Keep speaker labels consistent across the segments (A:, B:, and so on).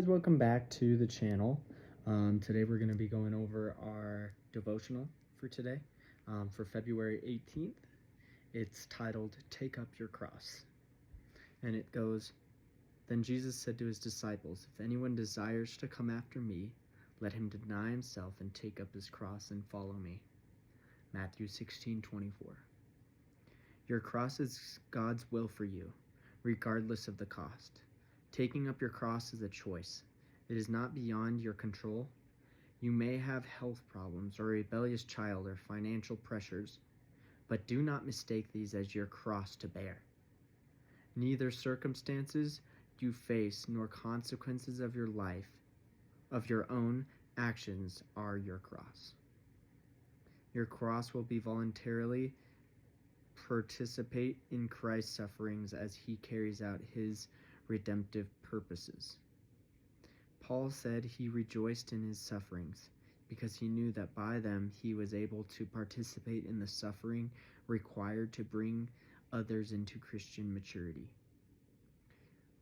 A: guys, welcome back to the channel. Today we're going to be going over our devotional for today, for February 18th. It's titled, Take Up Your Cross. And it goes, Then Jesus said to his disciples, If anyone desires to come after me, let him deny himself and take up his cross and follow me. Matthew 16:24. Your cross is God's will for you, regardless of the cost. Taking up your cross is a choice. It is not beyond your control. You may have health problems or a rebellious child or financial pressures, but do not mistake these as your cross to bear. Neither circumstances you face nor consequences of your life, of your own actions, are your cross. Your cross will be voluntarily participate in Christ's sufferings as he carries out his redemptive purposes. Paul said he rejoiced in his sufferings because he knew that by them he was able to participate in the suffering required to bring others into Christian maturity.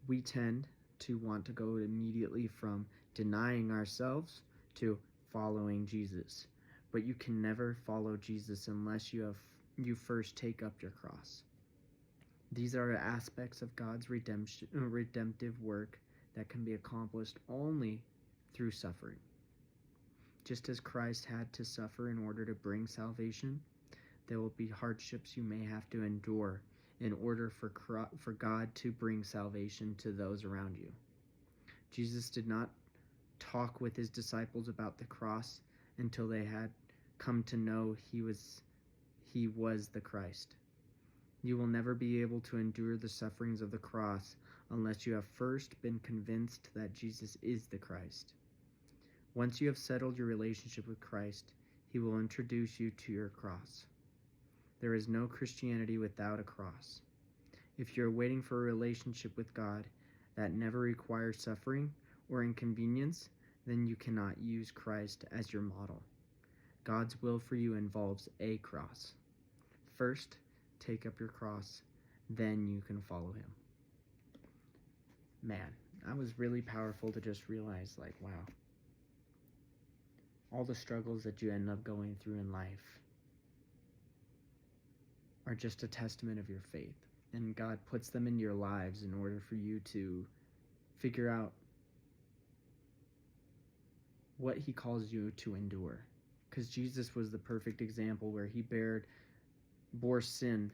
A: We tend to want to go immediately from denying ourselves to following Jesus, but you can never follow Jesus unless you first take up your cross. These are aspects of God's redemptive work that can be accomplished only through suffering. Just as Christ had to suffer in order to bring salvation, there will be hardships you may have to endure in order for God to bring salvation to those around you. Jesus did not talk with his disciples about the cross until they had come to know he was the Christ. You will never be able to endure the sufferings of the cross unless you have first been convinced that Jesus is the Christ. Once you have settled your relationship with Christ, he will introduce you to your cross. There is no Christianity without a cross. If you're waiting for a relationship with God that never requires suffering or inconvenience, then you cannot use Christ as your model. God's will for you involves a cross. First, take up your cross, then you can follow him. Man, that was really powerful to just realize, like, wow, all the struggles that you end up going through in life are just a testament of your faith, and God puts them in your lives in order for you to figure out what he calls you to endure, because Jesus was the perfect example where he bore sin.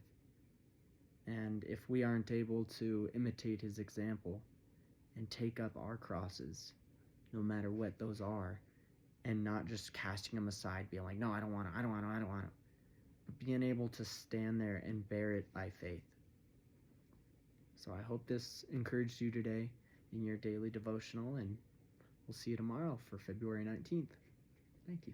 A: And if we aren't able to imitate his example and take up our crosses, no matter what those are, and not just casting them aside, being like, no, I don't want to, but being able to stand there and bear it by faith. So I hope this encouraged you today in your daily devotional, and we'll see you tomorrow for February 19th. Thank you.